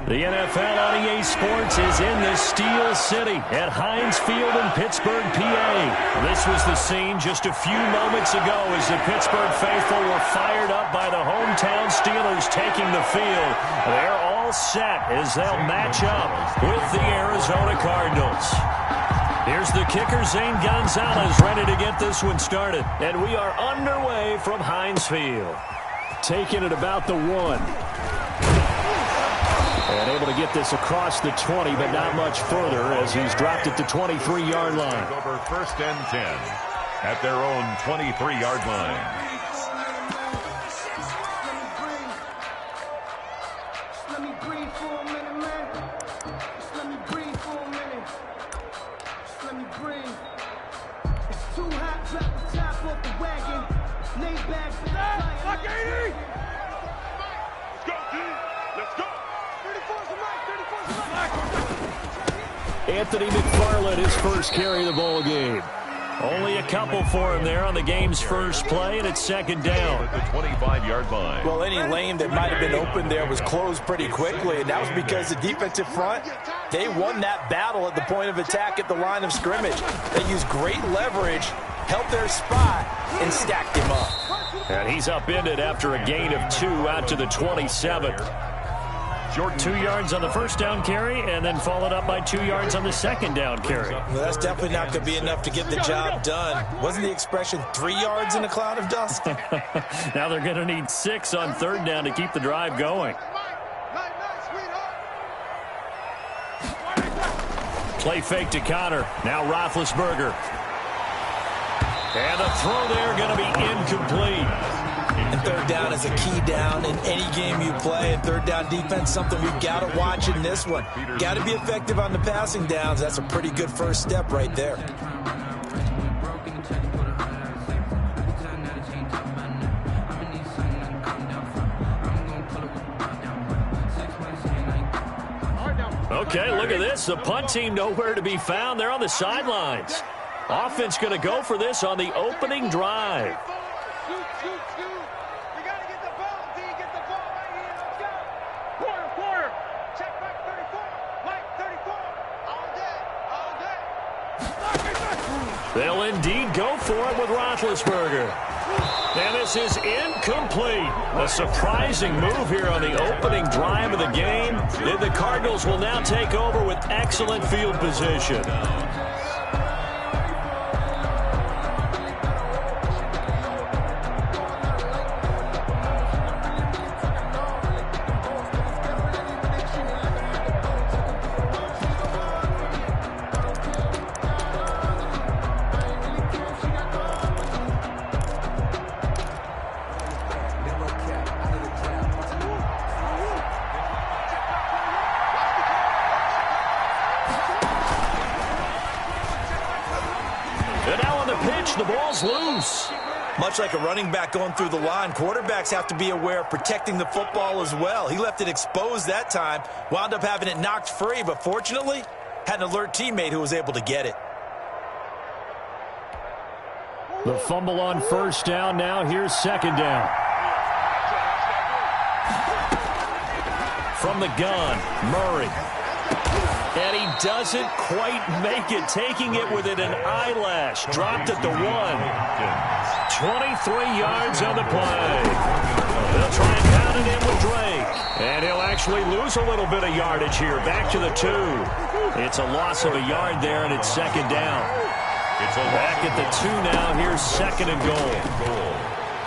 The NFL on EA Sports is in the Steel City at Heinz Field in Pittsburgh, PA. This was the scene just a few moments ago as the Pittsburgh faithful were fired up by the hometown Steelers taking the field. They're all set as they'll match up with the Arizona Cardinals. Here's the kicker, Zane Gonzalez, ready to get this one started. And we are underway from Heinz Field. Taking it about the 1. And able to get this across the 20, but not much further as he's dropped it to 23-yard line. Over 1st and 10 at their own 23-yard line. Let me breathe for a minute, man. Just let me breathe for a minute. Just let me breathe. It's too hot, drop the top off the wagon. Lay back, Lock 80! Let's go, D! Let's go! Anthony McFarland, his first carry of the ball game. Only a couple for him there on the game's first play, and it's 2nd down. At the 25-yard line. Well, any lane that might have been open there was closed pretty quickly, and that was because the defensive front, they won that battle at the point of attack at the line of scrimmage. They used great leverage, held their spot, and stacked him up. And he's upended after a gain of 2 out to the 27th. Short 2 yards on the first down carry, and then followed up by 2 yards on the second down carry. Well, that's definitely not going to be enough to get the job done. Wasn't the expression 3 yards in a cloud of dust? Now they're going to need 6 on 3rd down to keep the drive going. Play fake to Connor. Now Roethlisberger. And the throw there going to be incomplete. And 3rd down is a key down in any game you play. And 3rd down defense, something we've got to watch in this one. Got to be effective on the passing downs. That's a pretty good first step right there. Okay, look at this. The punt team nowhere to be found. They're on the sidelines. Offense going to go for this on the opening drive. They'll indeed go for it with Roethlisberger. And this is incomplete. A surprising move here on the opening drive of the game. And the Cardinals will now take over with excellent field position. The ball's loose. Much like a running back going through the line, quarterbacks have to be aware of protecting the football as well. He left it exposed that time, wound up having it knocked free, but fortunately, had an alert teammate who was able to get it. The fumble on 1st down. Now here's 2nd down. From the gun, Murray. And he doesn't quite make it, taking it within an eyelash. Dropped at the 1. 23 yards on the play. They'll try and pound it in with Drake. And he'll actually lose a little bit of yardage here. Back to the 2. It's a loss of a yard there, and it's 2nd down. Back at the 2 now. Here's 2nd and goal.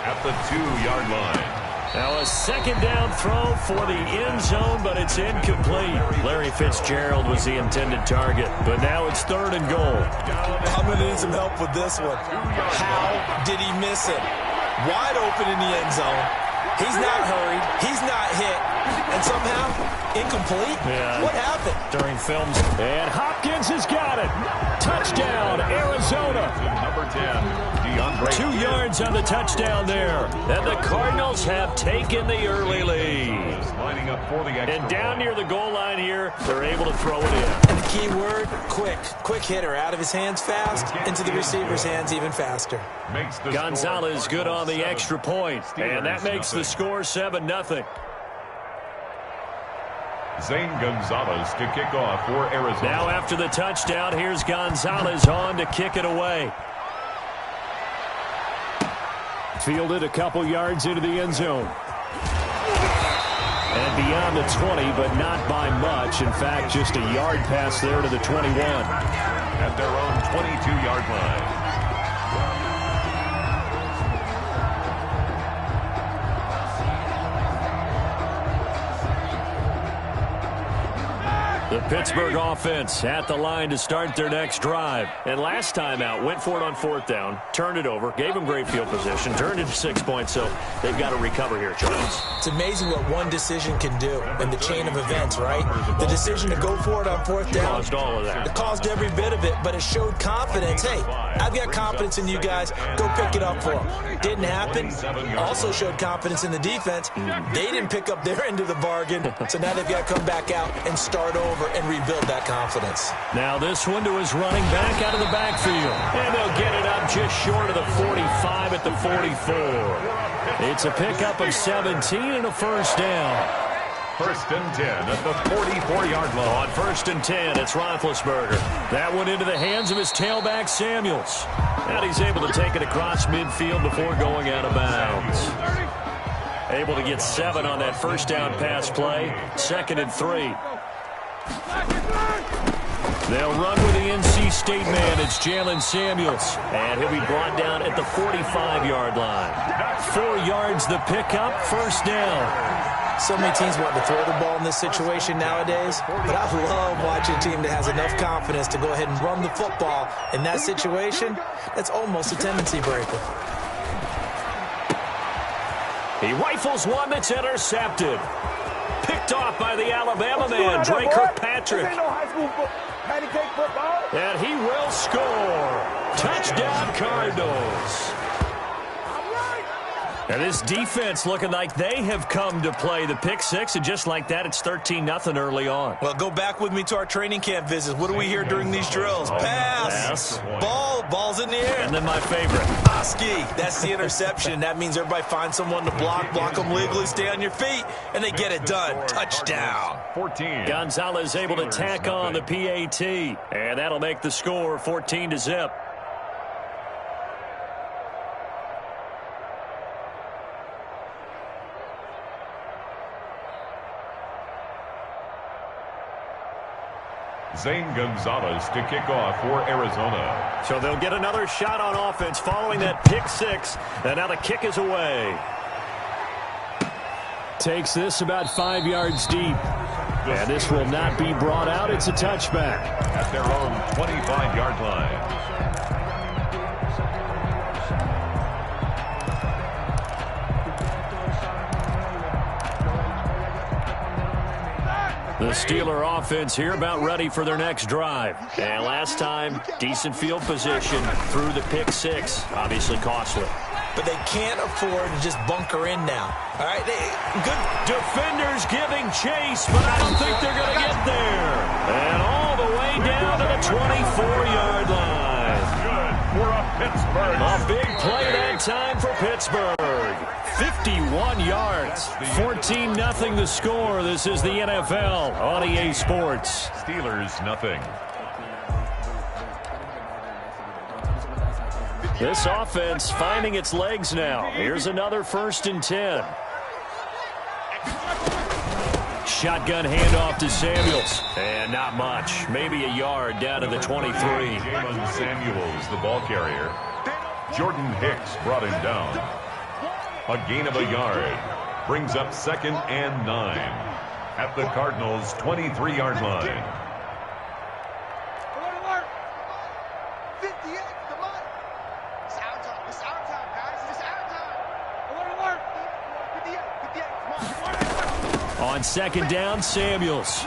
At the 2-yard line. Now a 2nd down throw for the end zone, but it's incomplete. Larry Fitzgerald was the intended target, but now it's 3rd and goal. I'm going to need some help with this one. How did he miss it? Wide open in the end zone. He's not hurried. He's not hit. And somehow, incomplete? Yeah. What happened? During films. And Hopkins has got it. Touchdown, Arizona. Number 10, DeAndre. 2 yards on the touchdown there. And the Cardinals have taken the early lead. Lining up for the extra And down near the goal line here, they're able to throw it in. And the key word, quick. Quick hitter. Out of his hands fast, into the receiver's hands even faster. Gonzalez good on the extra point. And that makes the score 7-0. Zane Gonzalez to kick off for Arizona. Now after the touchdown, here's Gonzalez on to kick it away. Fielded a couple yards into the end zone. And beyond the 20, but not by much. In fact, just a yard pass there to the 21. At their own 22-yard line. The Pittsburgh offense at the line to start their next drive. And last time out, went for it on 4th down, turned it over, gave them great field position, turned it to 6 points, so they've got to recover here, Charles. It's amazing what one decision can do in the chain of events, right? The decision to go for it on 4th down. Caused all of that. It caused every bit of it, but it showed confidence. Hey, I've got confidence in you guys. Go pick it up for them. Didn't happen. Also showed confidence in the defense. They didn't pick up their end of the bargain, so now they've got to come back out and start over and rebuild that confidence. Now this one to his running back out of the backfield. And they'll get it up just short of the 45 at the 44. It's a pickup of 17 and a first down. 1st and 10 at the 44-yard line. On 1st and 10, it's Roethlisberger. That one into the hands of his tailback, Samuels. And he's able to take it across midfield before going out of bounds. Able to get 7 on that first down pass play. 2nd and 3. They'll run with the NC State man. It's Jalen Samuels. And he'll be brought down at the 45-yard line. 4 yards the pickup, first down. So many teams want to throw the ball in this situation nowadays, but I love watching a team that has enough confidence to go ahead and run the football. In that situation, that's almost a tendency breaker. He rifles one that's intercepted. Picked off by the Alabama man, Dre Kirkpatrick. And he will score. Touchdown, Cardinals. And this defense looking like they have come to play. The pick 6, and just like that, it's 13-0 early on. Well, go back with me to our training camp visits. What do we hear during these drills? Pass. Ball's in the air. And then my favorite. Ski. That's the interception. That means everybody finds someone to block them legally, stay on your feet, and they get it done. Touchdown. 14. Gonzalez able to tack on the PAT, and that'll make the score 14-0. Zane Gonzalez to kick off for Arizona. So they'll get another shot on offense following that pick 6, and now the kick is away. Takes this about 5 yards deep. And this will not be brought out. It's a touchback. At their own 25-yard line. The Steeler offense here about ready for their next drive. And last time, decent field position through the pick 6. Obviously costly. But they can't afford to just bunker in now. All right, good defenders giving chase, but I don't think they're going to get there. And all the way down to the 24-yard line. Good for a Pittsburgh. A big play that time for Pittsburgh. 51 yards. 14-0 the score. This is the NFL on EA Sports. Steelers nothing. This offense finding its legs now. Here's another 1st and 10. Shotgun handoff to Samuels. And not much. Maybe a yard down to the 23. Jalen Samuels, the ball carrier. Jordan Hicks brought him down. A gain of a yard. Brings up 2nd and 9. At the Cardinals' 23-yard line. On 2nd down, Samuels.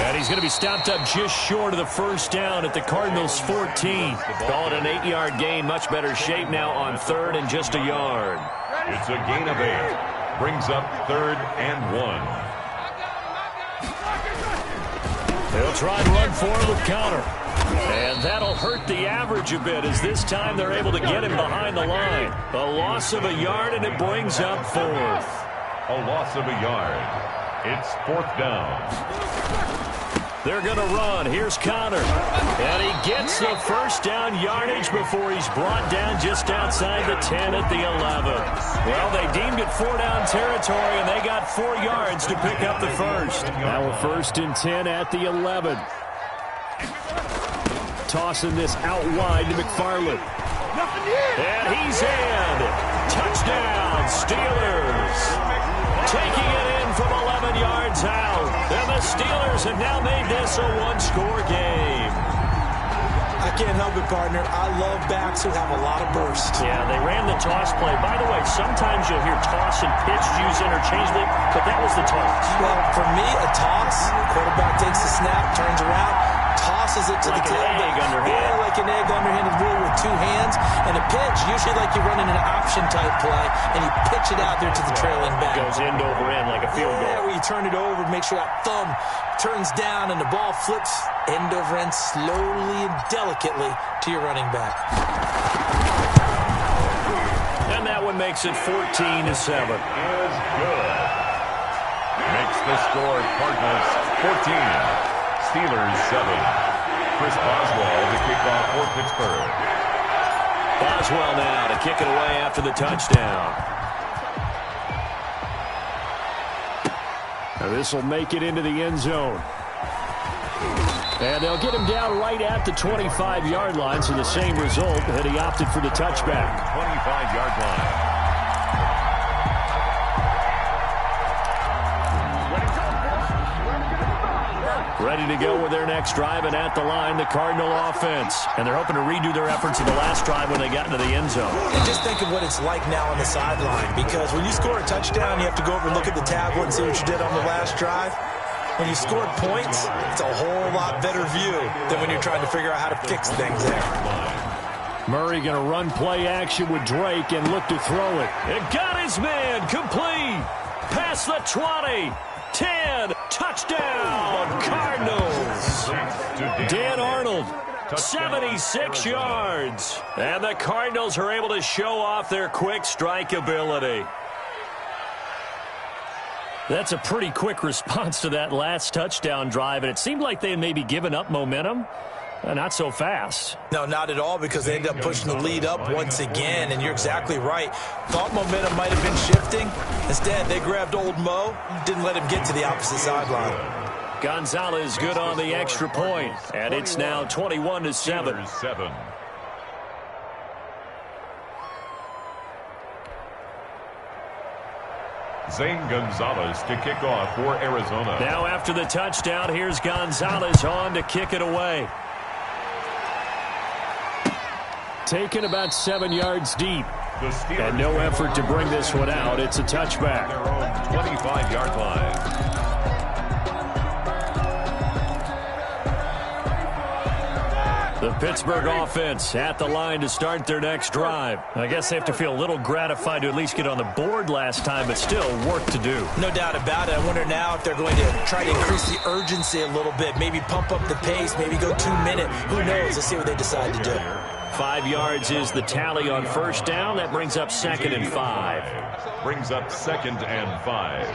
And he's going to be stopped up just short of the first down at the Cardinals' 14. Call it an 8-yard gain. Much better shape now on 3rd and just a yard. It's a gain of 8. Brings up 3rd and 1. They'll try and run for it with counter. And that'll hurt the average a bit as this time they're able to get him behind the line. A loss of a yard, and it brings up 4th. A loss of a yard. It's 4th down. They're going to run. Here's Connor. And he gets the first down yardage before he's brought down just outside the 10 at the 11. Well, they deemed it 4 down territory, and they got 4 yards to pick up the first. Now a 1st and 10 at the 11. Tossing this out wide to McFarland. And he's in. Touchdown, Steelers. Taking it in from 11 yards out. And the Steelers have now made this a 1-score game. I can't help it, partner. I love backs who have a lot of burst. Yeah, they ran the toss play. By the way, sometimes you'll hear toss and pitch used interchangeably, but that was the toss. Well, for me, a toss, quarterback takes the snap, turns around, tosses it to like the tailback. Yeah, like an egg underhanded rule with 2 hands. And a pitch, usually like you're running an option-type play, and you pitch it out there to the trailing back. Goes end over end like a field goal. Yeah, where you turn it over, make sure that thumb turns down, and the ball flips end over end slowly and delicately to your running back. And that one makes it 14-7. Is good. Makes the score Cardinals 14. Steelers 7. Chris Boswell to kick off for Pittsburgh. Boswell now to kick it away after the touchdown. Now this will make it into the end zone. And they'll get him down right at the 25-yard line, so the same result, and he opted for the touchback. 25-yard line. Ready to go with their next drive, and at the line, the Cardinal offense. And they're hoping to redo their efforts in the last drive when they got into the end zone. And just think of what it's like now on the sideline, because when you score a touchdown, you have to go over and look at the tablet and see what you did on the last drive. When you scored points, it's a whole lot better view than when you're trying to figure out how to fix things there. Murray going to run play action with Drake and look to throw it. It got his man complete. Past the 20. 10. Touchdown, Cardinals. Dan Arnold, 76 yards. And the Cardinals are able to show off their quick strike ability. That's a pretty quick response to that last touchdown drive, and it seemed like they had maybe given up momentum. Not so fast. No, not at all, because they ended up pushing the lead up once again, and you're exactly right. Thought momentum might have been shifting. Instead, they grabbed old Mo, didn't let him get to the opposite sideline. Gonzalez good on the extra point, and it's now 21-7. Seven. Zane Gonzalez to kick off for Arizona. Now after the touchdown, here's Gonzalez on to kick it away. Taken about 7 yards deep. And no effort to bring this one out. It's a touchback. Their own 25-yard line. The Pittsburgh offense at the line to start their next drive. I guess they have to feel a little gratified to at least get on the board last time, but still work to do. No doubt about it. I wonder now if they're going to try to increase the urgency a little bit, maybe pump up the pace, maybe go 2 minute. Who knows? Let's see what they decide to do. 5 yards is the tally on first down. That brings up 2nd and 5. Brings up 2nd and 5.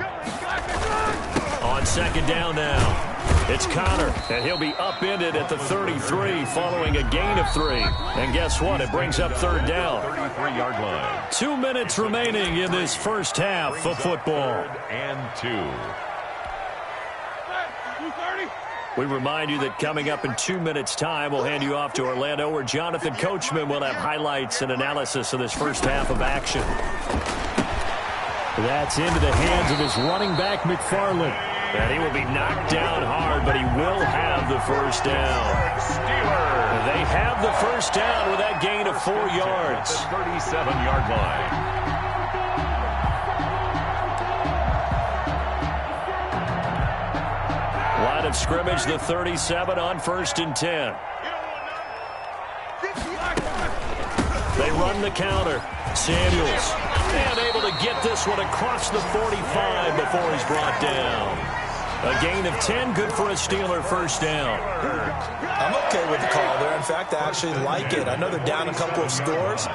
On 2nd down now. It's Connor, and he'll be upended at the 33 following a gain of 3. And guess what? It brings up 3rd down. 33-yard line. 2 minutes remaining in this first half of football. 3rd and 2. We remind you that coming up in 2 minutes' time, we'll hand you off to Orlando, where Jonathan Coachman will have highlights and analysis of this first half of action. That's into the hands of his running back, McFarland. And he will be knocked down hard, but he will have the first down. They have the first down with that gain of 4 yards. The 37-yard line. Line of scrimmage, the 37 on 1st and 10. They run the counter. Samuels, and able to get this one across the 45 before he's brought down. A gain of 10, good for a Steeler first down. I'm okay with the call there. In fact, I actually like it. I know they're down a couple of scores,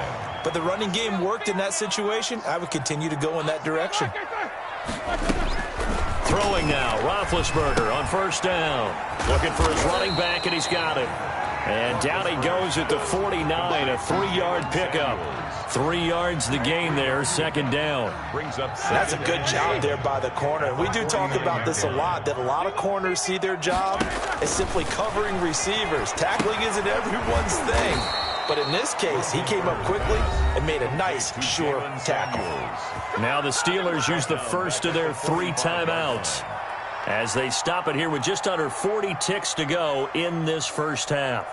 but the running game worked in that situation. I would continue to go in that direction. Throwing now, Roethlisberger on first down. Looking for his running back, and he's got it. And down he goes at the 49, a 3-yard pickup. 3 yards the gain there, second down. That's a good job there by the corner. We do talk about this a lot, that a lot of corners see their job as simply covering receivers. Tackling isn't everyone's thing. But in this case, he came up quickly and made a nice, sure tackle. Now the Steelers use the first of their 3 timeouts as they stop it here with just under 40 ticks to go in this first half.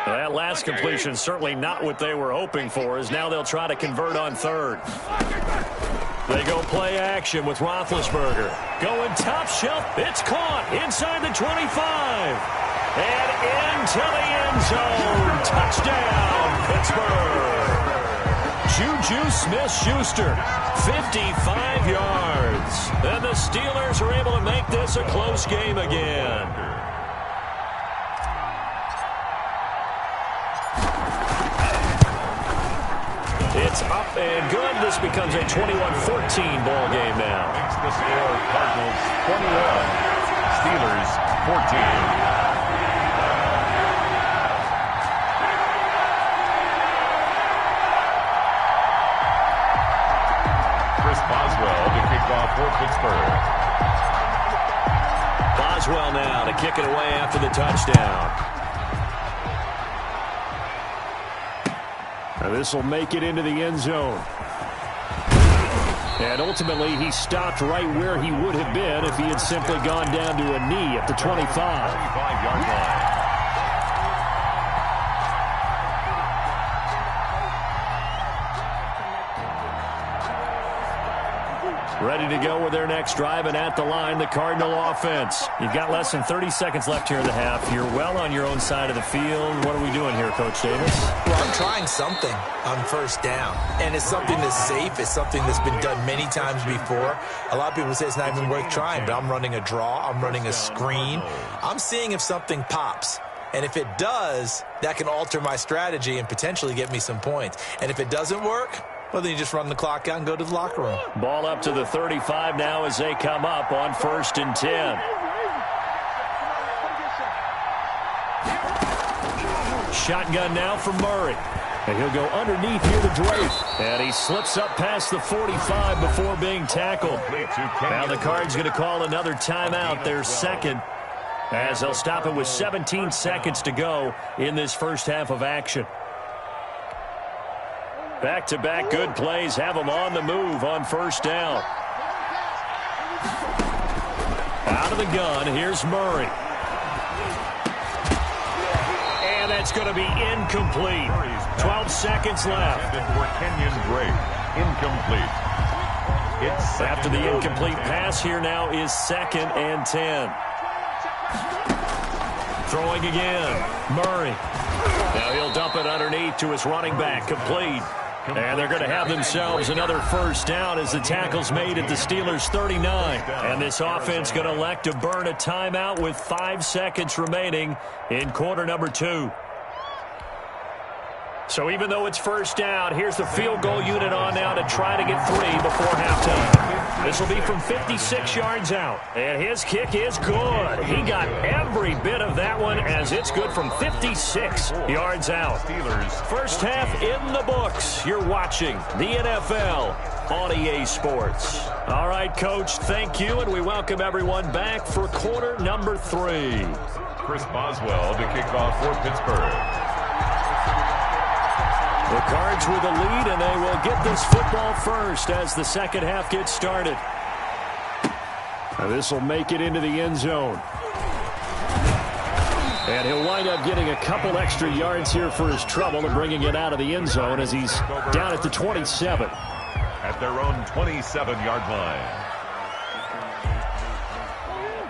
That last completion certainly not what they were hoping for, as now they'll try to convert on third. They go play action with Roethlisberger. Going top shelf. It's caught inside the 25. And into the end zone. Touchdown, Pittsburgh. Juju Smith-Schuster, 55 yards. And the Steelers are able to make this a close game again. It's up and good. This becomes a 21-14 ball game now. Makes the score Cardinals 21, Steelers 14. Chris Boswell to kick off for Pittsburgh. Boswell now to kick it away after the touchdown. This will make it into the end zone. And ultimately, he stopped right where he would have been if he had simply gone down to a knee at the 25. 25-yard line. Ready to go with their next drive, and at the line, the Cardinal offense. You've got less than 30 seconds left here in the half. You're well on your own side of the field. What are we doing here, Coach Davis? Well, I'm trying something on first down, and it's something that's safe. It's something that's been done many times before. A lot of people say it's not even worth trying, but I'm running a draw. I'm running a screen. I'm seeing if something pops. And if it does, that can alter my strategy and potentially get me some points. And if it doesn't work, well, then you just run the clock out and go to the locker room. Ball up to the 35 now as they come up on 1st and 10. Shotgun now for Murray. And he'll go underneath here to Drake. And he slips up past the 45 before being tackled. Now the Cards going to call another timeout, their second, as they'll stop it with 17 seconds to go in this first half of action. Back-to-back good plays have them on the move on first down. Out of the gun, here's Murray. And that's going to be incomplete. 12 seconds left. For Kenyon Drake, incomplete. It's after the incomplete pass here now is 2nd and 10. Throwing again, Murray. Now he'll dump it underneath to his running back, complete. And they're going to have themselves another first down as the tackle's made at the Steelers' 39. And this offense going to elect to burn a timeout with 5 seconds remaining in quarter number 2. So even though it's first down, here's the field goal unit on now to try to get 3 before halftime. This will be from 56 yards out. And his kick is good. He got every bit of that one as it's good from 56 yards out. First half in the books. You're watching the NFL on EA Sports. All right, Coach, thank you, and we welcome everyone back for quarter number 3. Chris Boswell to kick off for Pittsburgh. The Cards with a lead, and they will get this football first as the second half gets started. Now this will make it into the end zone. And he'll wind up getting a couple extra yards here for his trouble and bringing it out of the end zone as he's down at the 27. At their own 27-yard line.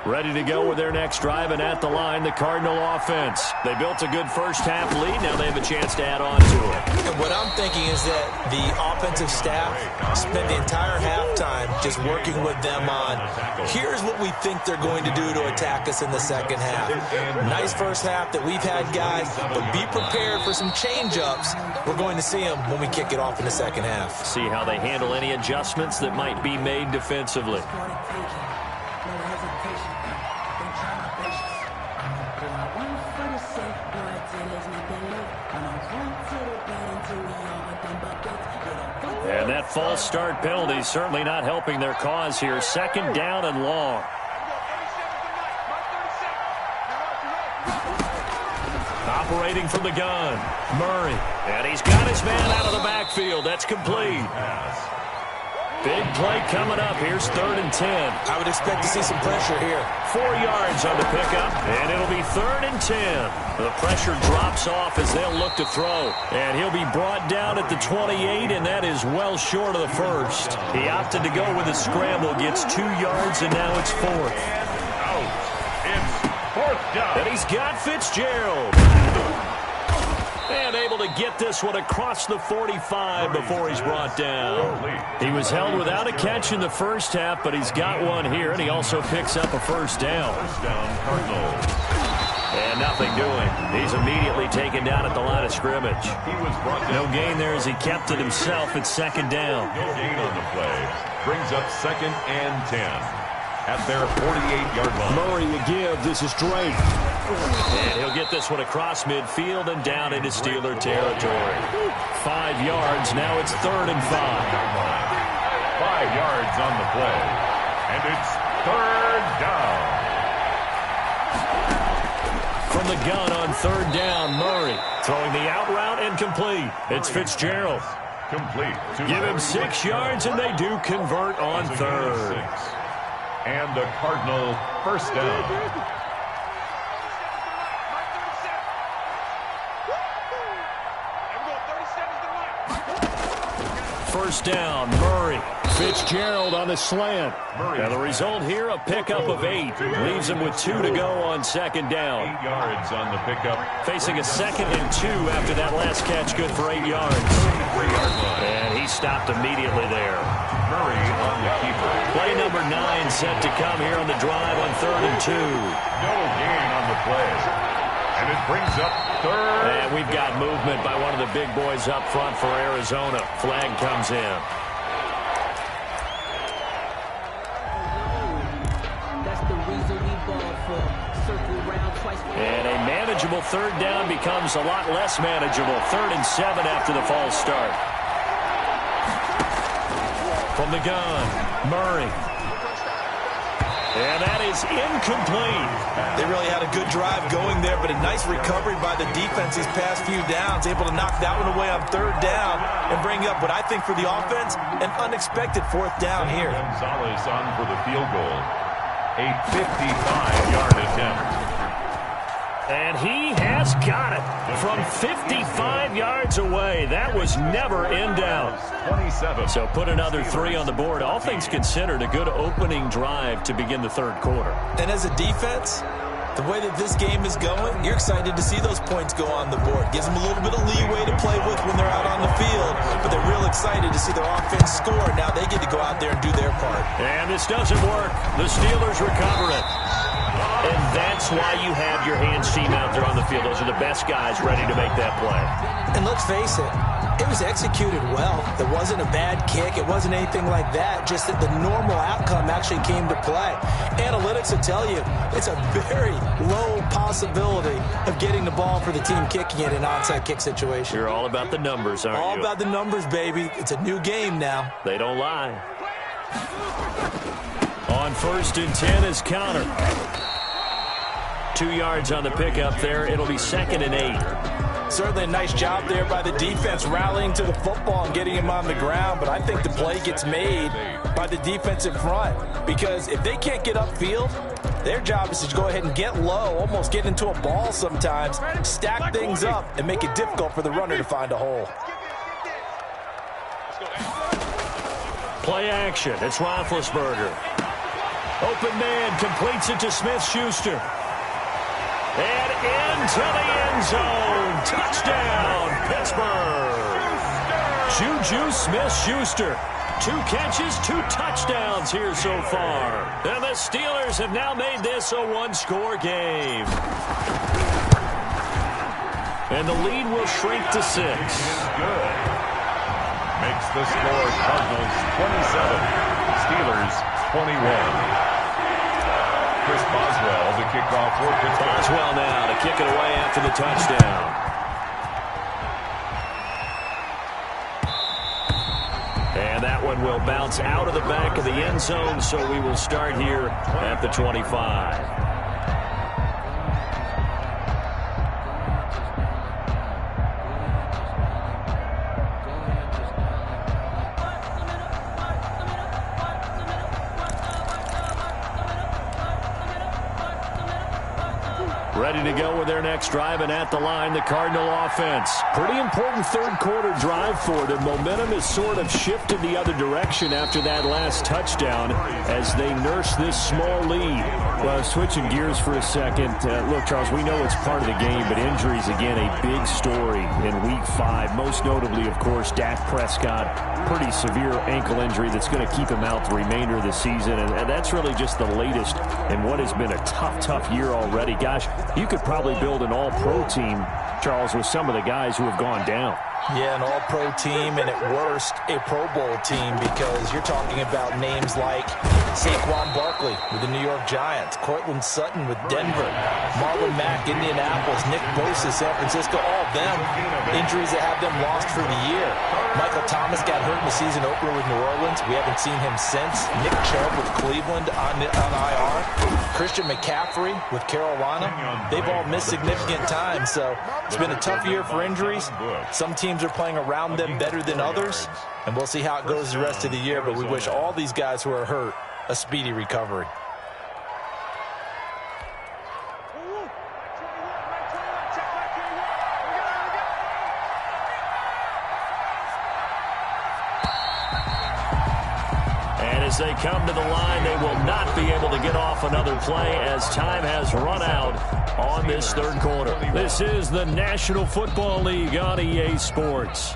Ready to go with their next drive, and at the line, the Cardinal offense. They built a good first-half lead. Now they have a chance to add on to it. And what I'm thinking is that the offensive staff spent the entire halftime just working with them on, here's what we think they're going to do to attack us in the second half. Nice first half that we've had, guys, but be prepared for some change-ups. We're going to see them when we kick it off in the second half. See how they handle any adjustments that might be made defensively. And that false start penalty is certainly not helping their cause here. Second down and long. Operating from the gun, Murray. And he's got his man out of the backfield. That's complete. Big play coming up. Here's 3rd and 10. I would expect to see some pressure here. 4 yards on the pickup, and it'll be 3rd and 10. The pressure drops off as they'll look to throw. And he'll be brought down at the 28, and that is well short of the first. He opted to go with a scramble, gets 2 yards, and now it's 4th. Out. It's 4th down. And he's got Fitzgerald. And able to get this one across the 45 before he's brought down. He was held without a catch in the first half, but he's got one here, and he also picks up a first down. First down, Cardinals. And nothing doing. He's immediately taken down at the line of scrimmage. He was brought down. No gain there as he kept it himself at second down. No gain on the play. Brings up 2nd and 10 at their 48-yard line. Murray to give. This is Drake. And he'll get this one across midfield and down into Steeler territory. 5 yards. Now it's 3rd and 5. 5 yards on the play. And it's 3rd down. From the gun on 3rd down, Murray throwing the out route and complete. It's Fitzgerald. Complete. Give him 6 yards, and they do convert on 3rd. And a Cardinal first down. First down, Murray. Fitzgerald on the slant. And the result here, a pickup of 8. Leaves him with 2 to go on second down. 8 yards on the pickup. Facing a 2nd and 2 after that last catch, good for 8 yards. 3-yard line. And he stopped immediately there. Murray on the keeper. Play number 9 set to come here on the drive on 3rd and 2. No gain on the play. And it brings up 3rd. And we've got movement by one of the big boys up front for Arizona. Flag comes in. And a manageable 3rd down becomes a lot less manageable. 3rd and 7 after the false start. From the gun, Murray. And that is incomplete. They really had a good drive going there, but a nice recovery by the defense these past few downs, able to knock that one away on 3rd down and bring up what I think for the offense, an unexpected 4th down here. Gonzalez on for the field goal. A 55-yard attempt. And he has got it from 55 yards away. That was never in doubt. 27. So put another 3 on the board. All things considered, a good opening drive to begin the 3rd quarter. And as a defense, the way that this game is going, you're excited to see those points go on the board. Gives them a little bit of leeway to play with when they're out on the field, but they're real excited to see their offense score. Now they get to go out there and do their part. And this doesn't work. The Steelers recover it. And that's why you have your hands team out there on the field. Those are the best guys ready to make that play. And let's face it, it was executed well. It wasn't a bad kick. It wasn't anything like that. Just that the normal outcome actually came to play. Analytics will tell you it's a very low possibility of getting the ball for the team kicking it in an onside kick situation. You're all about the numbers, aren't you? All about the numbers, baby. It's a new game now. They don't lie. On 1st and 10 is Counter. 2 yards on the pickup there. It'll be 2nd and 8. Certainly a nice job there by the defense rallying to the football and getting him on the ground, but I think the play gets made by the defensive front because if they can't get upfield, their job is to go ahead and get low, almost get into a ball sometimes, stack things up, and make it difficult for the runner to find a hole. Play action. It's Roethlisberger. Open man completes it to Smith-Schuster. And into the end zone. Touchdown, Pittsburgh. Juju Smith-Schuster. 2 catches, 2 touchdowns here so far. And the Steelers have now made this a 1-score game. And the lead will shrink to 6. Good. Makes the score Cardinals 27, Steelers 21. Chris Boswell to kick off for Pittsburgh. Boswell now to kick it away after the touchdown. And that one will bounce out of the back of the end zone, so we will start here at the 25. Ready to go with their next drive, and at the line, the Cardinal offense. Pretty important third-quarter drive for them. Momentum has sort of shifted the other direction after that last touchdown as they nurse this small lead. Well, switching gears for a second. Look, Charles, we know it's part of the game, but injuries, again, a big story in Week 5. Most notably, of course, Dak Prescott. Pretty severe ankle injury that's going to keep him out the remainder of the season, and that's really just the latest in what has been a tough year already. Gosh, you could probably build an all-pro team, Charles, with some of the guys who have gone down. Yeah, an all-pro team, and at worst, a Pro Bowl team, because you're talking about names like Saquon Barkley with the New York Giants, Cortland Sutton with Denver, Marlon Mack, Indianapolis, Nick Bosa, San Francisco, all of them injuries that have them lost for the year. Michael Thomas got hurt in the season opener with New Orleans. We haven't seen him since. Nick Chubb with Cleveland on IR. Christian McCaffrey with Carolina. They've all missed significant time, so it's been a tough year for injuries. Some teams are playing around them better than others, and we'll see how it goes the rest of the year, but we wish all these guys who are hurt a speedy recovery. As they come to the line, they will not be able to get off another play as time has run out on this third quarter. This is the National Football League on EA Sports.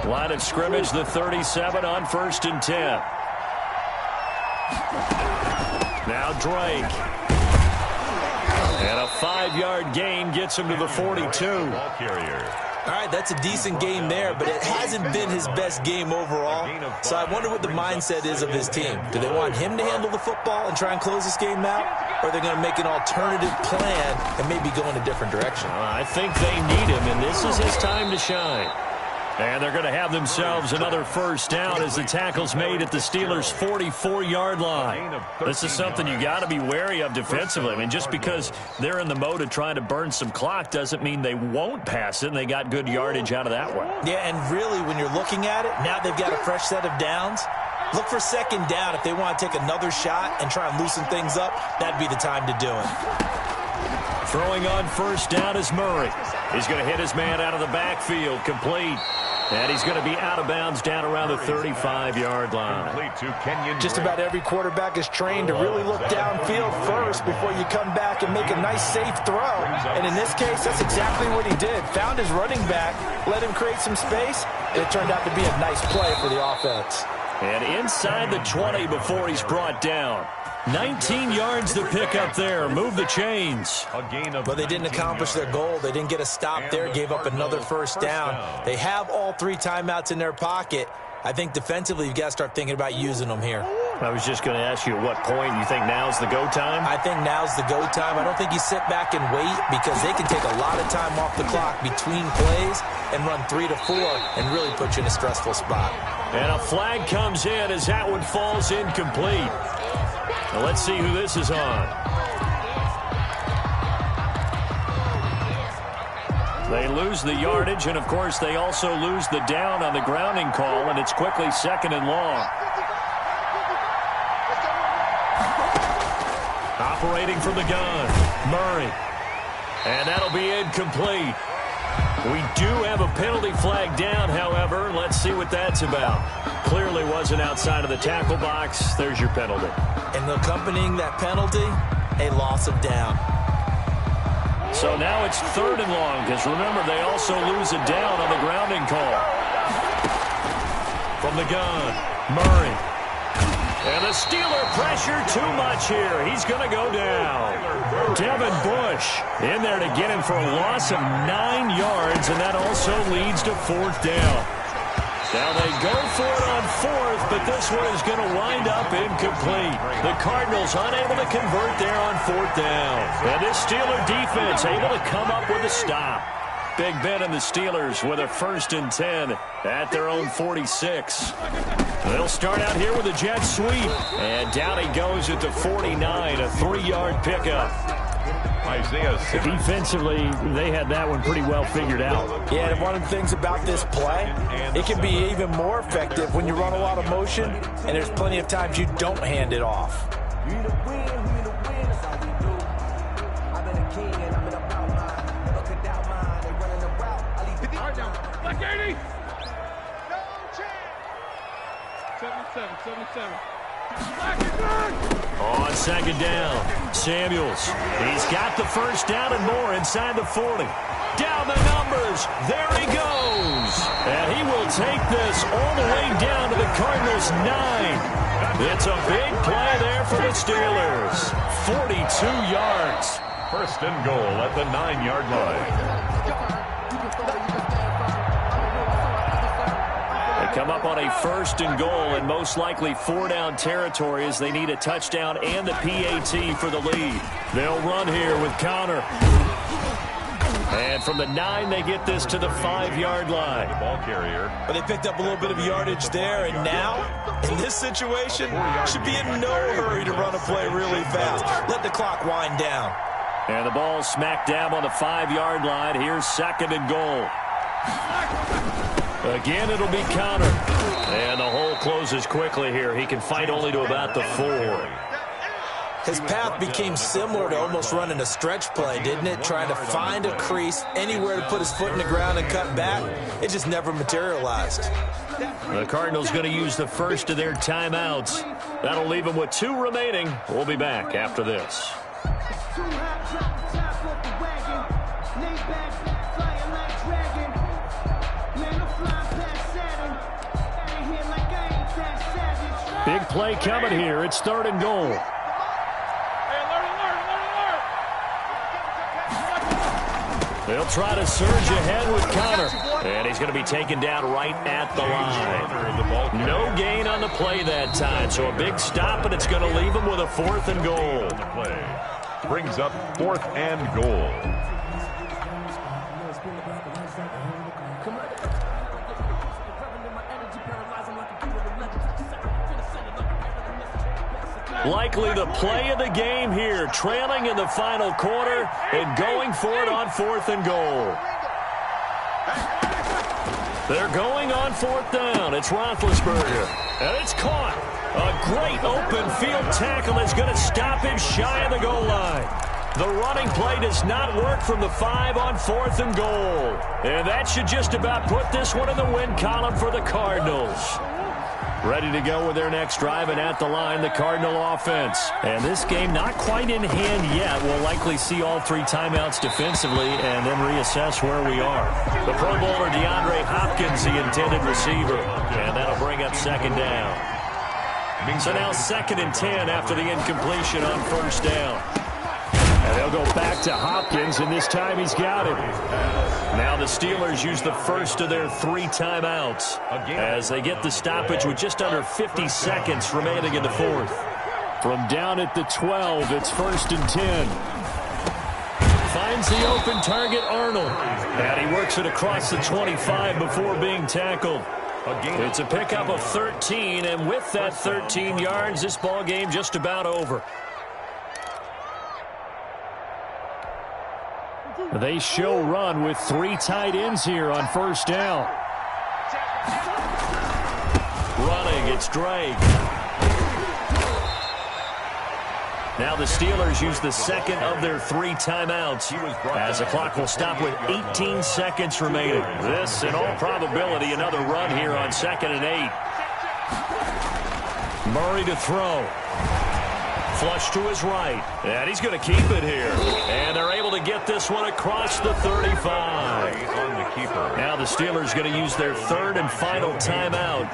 Line of scrimmage, the 37 on 1st and 10. Now Drake. And a 5-yard gain gets him to the 42. All right, that's a decent game there, but it hasn't been his best game overall. So I wonder what the mindset is of his team. Do they want him to handle the football and try and close this game out? Or are they going to make an alternative plan and maybe go in a different direction? I think they need him, and this is his time to shine. And they're going to have themselves another first down as the tackle's made at the Steelers' 44-yard line. This is something you got to be wary of defensively. I mean, just because they're in the mode of trying to burn some clock doesn't mean they won't pass it, and they got good yardage out of that one. Yeah, and really, when you're looking at it, now they've got a fresh set of downs. Look for second down if they want to take another shot and try and loosen things up. That'd be the time to do it. Throwing on first down is Murray. He's going to hit his man out of the backfield, complete. And he's going to be out of bounds down around the 35-yard line. Just about every quarterback is trained to really look downfield first before you come back and make a nice, safe throw. And in this case, that's exactly what he did. Found his running back, let him create some space, and it turned out to be a nice play for the offense. And inside the 20 before he's brought down. 19 yards to pick up there. Move the chains. But they didn't accomplish their goal. They didn't get a stop there. Gave up another first down. They have all 3 timeouts in their pocket. I think defensively you've got to start thinking about using them here. I was just going to ask you at what point you think now's the go time? I think now's the go time. I don't think you sit back and wait because they can take a lot of time off the clock between plays and run 3 to 4 and really put you in a stressful spot. And a flag comes in as that one falls incomplete. Now let's see who this is on. They lose the yardage, and of course they also lose the down on the grounding call, and it's quickly 2nd and long. Operating from the gun, Murray. And that'll be incomplete. We do have a penalty flag down, however. Let's see what that's about. Clearly wasn't outside of the tackle box. There's your penalty. And accompanying that penalty, a loss of down. So now it's 3rd and long, because remember, they also lose a down on the grounding call. From the gun, Murray. And the Steeler pressure too much here. He's going to go down. Devin Bush in there to get him for a loss of 9 yards, and that also leads to 4th down. Now they go for it on 4th, but this one is going to wind up incomplete. The Cardinals unable to convert there on 4th down. And this Steeler defense able to come up with a stop. Big Ben and the Steelers with a 1st and 10 at their own 46. They'll start out here with a jet sweep. And down he goes at the 49, a 3-yard pickup. Defensively, they had that one pretty well figured out. Yeah, and one of the things about this play, it can be even more effective when you run a lot of motion, and there's plenty of times you don't hand it off. Like 80. 77. On 2nd down, Samuels. He's got the 1st down and more inside the 40. Down the numbers. There he goes. And he will take this all the way down to the Cardinals' 9. It's a big play there for the Steelers. 42 yards. 1st and goal at the 9-yard line. Come up on a 1st and goal and most likely 4-down territory as they need a touchdown and the PAT for the lead. They'll run here with Connor. And from the 9, they get this to the 5-yard line. The ball carrier. But they picked up a little bit of yardage there, and now, in this situation, should be in no hurry to run a play really fast. Let the clock wind down. And the ball smacked down on the 5-yard line. Here's 2nd and goal. Again, it'll be Connor. And the hole closes quickly here. He can fight only to about the 4. His path became similar to almost running a stretch play, didn't it? Trying to find a crease, anywhere to put his foot in the ground and cut back. It just never materialized. The Cardinals going to use the 1st of their timeouts. That'll leave them with 2 remaining. We'll be back after this. Big play coming here. It's 3rd and goal. They'll try to surge ahead with Connor. And he's going to be taken down right at the line. No gain on the play that time. So a big stop, and it's going to leave him with a 4th and goal. Brings up 4th and goal. Likely the play of the game here, trailing in the final quarter and going for it on 4th and goal. They're going on 4th down. It's Roethlisberger, and it's caught. A great open field tackle that's going to stop him shy of the goal line. The running play does not work from the 5 on 4th and goal. And that should just about put this one in the win column for the Cardinals. Ready to go with their next drive, and at the line, the Cardinal offense. And this game not quite in hand yet. We'll likely see all 3 timeouts defensively and then reassess where we are. The Pro Bowler DeAndre Hopkins, the intended receiver. And that'll bring up 2nd down. So now 2nd and 10 after the incompletion on 1st down. And they'll go back to Hopkins, and this time he's got him. Now the Steelers use the 1st of their 3 timeouts as they get the stoppage with just under 50 seconds remaining in the 4th. From down at the 12, it's 1st and 10. Finds the open target, Arnold. And he works it across the 25 before being tackled. It's a pickup of 13, and with that 13 yards, this ball game just about over. They show run with 3 tight ends here on 1st down. Running, it's Drake. Now the Steelers use the second of their 3 timeouts as the clock will stop with 18 seconds remaining. This, in all probability, another run here on 2nd and 8. Murray to throw. Flush to his right. And he's going to keep it here. And they're able to get this one across the 35. On the keeper. Now the Steelers going to use their 3rd and final timeout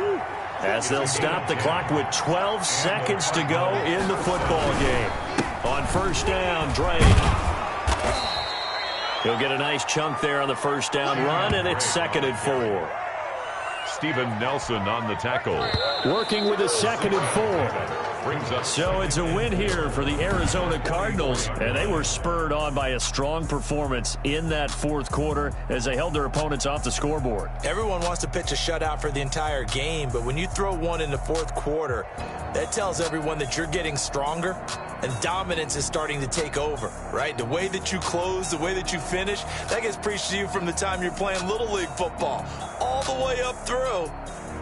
as they'll stop the clock with 12 seconds to go in the football game. On 1st down, Drake. He'll get a nice chunk there on the 1st down run, and it's 2nd and 4. Steven Nelson on the tackle. Working with a 2nd and 4. So it's a win here for the Arizona Cardinals, and they were spurred on by a strong performance in that 4th quarter as they held their opponents off the scoreboard. Everyone wants to pitch a shutout for the entire game, but when you throw one in the 4th quarter, that tells everyone that you're getting stronger and dominance is starting to take over, right? The way that you close, the way that you finish, that gets preached to you from the time you're playing Little League football all the way up through.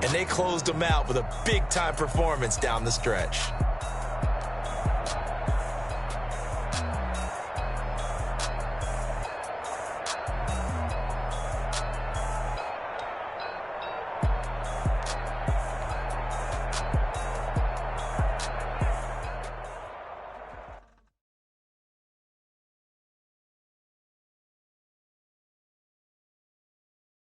And they closed them out with a big-time performance down the stretch.